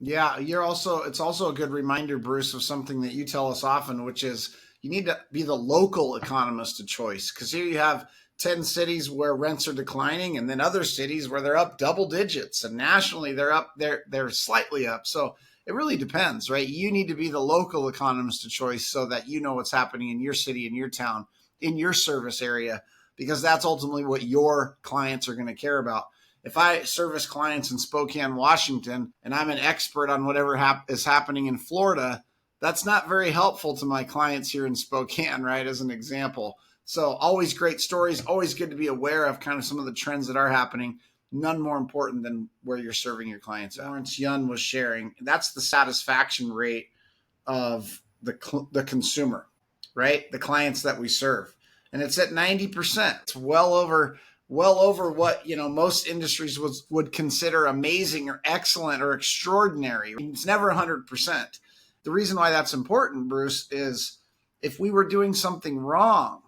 Yeah, it's also a good reminder, Bruce, of something that you tell us often, which is you need to be the local economist of choice. Because here you have 10 cities where rents are declining, and then other cities where they're up double digits, and nationally they're slightly up. So it really depends, right? You need to be the local economist of choice so that you know what's happening in your city, in your town, in your service area, because that's ultimately what your clients are going to care about. If I service clients in Spokane, Washington, and I'm an expert on whatever is happening in Florida, that's not very helpful to my clients here in Spokane, right? As an example. So always great stories, always good to be aware of kind of some of the trends that are happening. None more important than where you're serving your clients. Lawrence Yun was sharing, that's the satisfaction rate of the consumer, right? The clients that we serve. And it's at 90%. It's well over what, most industries would consider amazing or excellent or extraordinary. It's never 100%. The reason why that's important, Bruce, is if we were doing something wrong,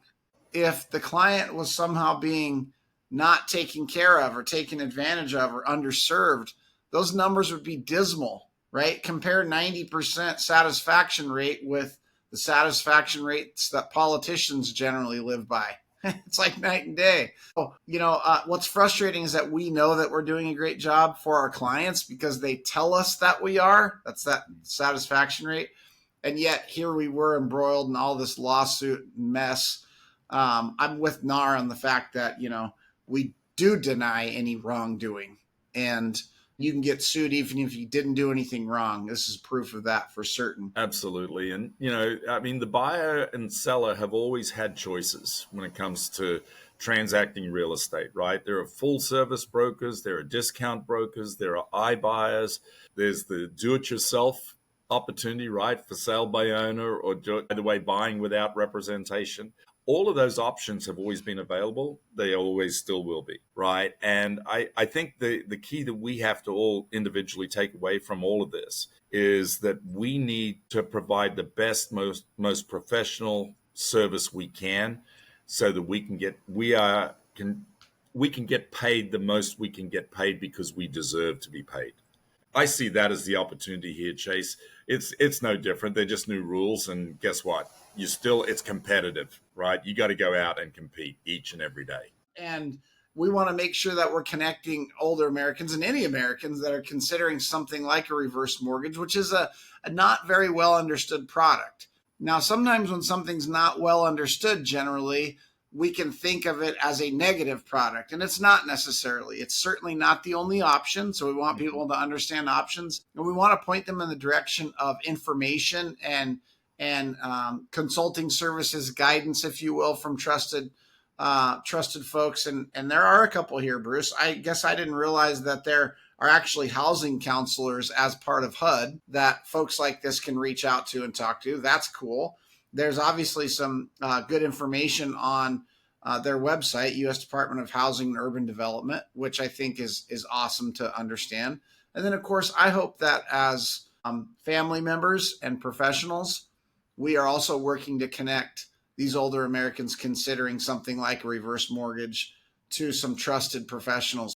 if the client was somehow being not taken care of or taken advantage of or underserved, those numbers would be dismal, right? Compare 90% satisfaction rate with the satisfaction rates that politicians generally live by. It's like night and day. What's frustrating is that we know that we're doing a great job for our clients because they tell us that we are. That's that satisfaction rate. And yet here we were embroiled in all this lawsuit mess. I'm with NAR on the fact that, we do deny any wrongdoing, and you can get sued even if you didn't do anything wrong. This is proof of that for certain. Absolutely. And, the buyer and seller have always had choices when it comes to transacting real estate, right? There are full service brokers, there are discount brokers, there are iBuyers, there's the do-it-yourself opportunity, right? For sale by owner or the way buying without representation. All of those options have always been available. They always still will be, right? And I think the key that we have to all individually take away from all of this is that we need to provide the best, most professional service we can so that we can get paid the most we can get paid because we deserve to be paid. I see that as the opportunity here, Chase. It's no different. They're just new rules. And guess what? It's competitive, right? You got to go out and compete each and every day. And we want to make sure that we're connecting older Americans and any Americans that are considering something like a reverse mortgage, which is a not very well understood product. Now, sometimes when something's not well understood, generally, we can think of it as a negative product, and it's not necessarily. It's certainly not the only option. So we want people to understand options, and we want to point them in the direction of information and consulting services, guidance, if you will, from trusted folks. And there are a couple here, Bruce. I guess I didn't realize that there are actually housing counselors as part of HUD that folks like this can reach out to and talk to. That's cool. There's obviously some good information on their website, U.S. Department of Housing and Urban Development, which I think is awesome to understand. And then, of course, I hope that as family members and professionals, we are also working to connect these older Americans considering something like a reverse mortgage to some trusted professionals